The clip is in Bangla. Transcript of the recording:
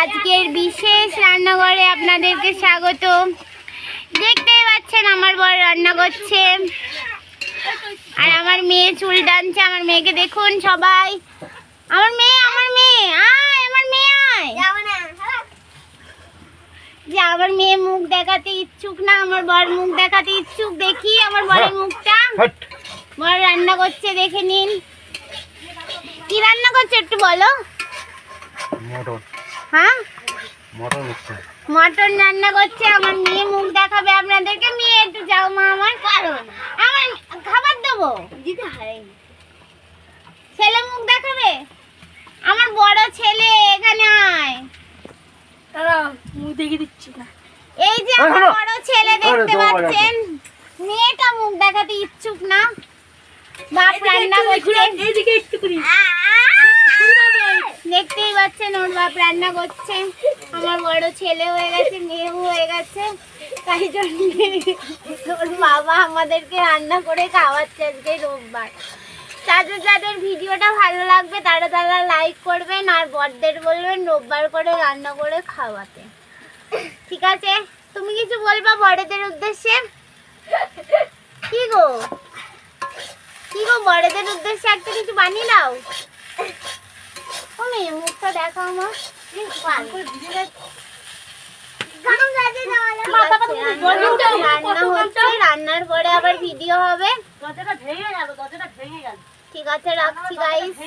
আজকের বিশেষ রান্নাঘরে আপনাদেরকে স্বাগত। দেখতেই পাচ্ছেন আমার বর রান্না করছে আর আমার মেয়ে চুল টানছে। আমার মেয়েকে দেখুন সবাই। আমার মেয়ে আয়, আমার মেয়ে আয়। যে আমার মেয়ে মুখ দেখাতে ইচ্ছুক না, আমার বর মুখ দেখাতে ইচ্ছুক। দেখি আমার বরের মুখটা। বর রান্না করছে, দেখে নিন। কি রান্না করছে একটু বলো। হ্যাঁ, মটন রান্না করছে। আমার মেয়ে মুখ দেখাবে আপনাদেরকে। মেয়ে একটু যাও মা, আমার আমার খাবার দেবো দিতে হয়। ছেলে মুখ দেখাবে, আমার বড় ছেলে এখানে আয়। মুখ দেখে দিচ্ছি না। এই যে আমার বড় ছেলে দেখতে পাচ্ছেন, মেয়েটা মুখ দেখাতে ইচ্ছুক না। বাপ রান্না করছে, এইদিকে একটু করি। দেখতেই পাচ্ছেন ওর বাপ রান্না করছে। আমার বড় ছেলে হয়ে গেছে, মেয়েও হয়ে গেছে, তাই জন্য ওর বাবা আমাদেরকে রান্না করে খাওয়াচ্ছে আজকে রোববার। যাদের যাদের ভিডিওটা ভালো লাগবে তারা তারা লাইক করবেন আর বড়দের বলবেন রোববার করে রান্না করে খাওয়াতে। ঠিক আছে, তুমি কিছু বলবা বড়দের উদ্দেশ্যে? কি গো বড়দের উদ্দেশ্যে একটা কিছু বানিয়ে দাও। মুখটা দেখাও আমার। রান্নার পরে আবার ভিডিও হবে। ঠিক আছে, রাখছি গাইস।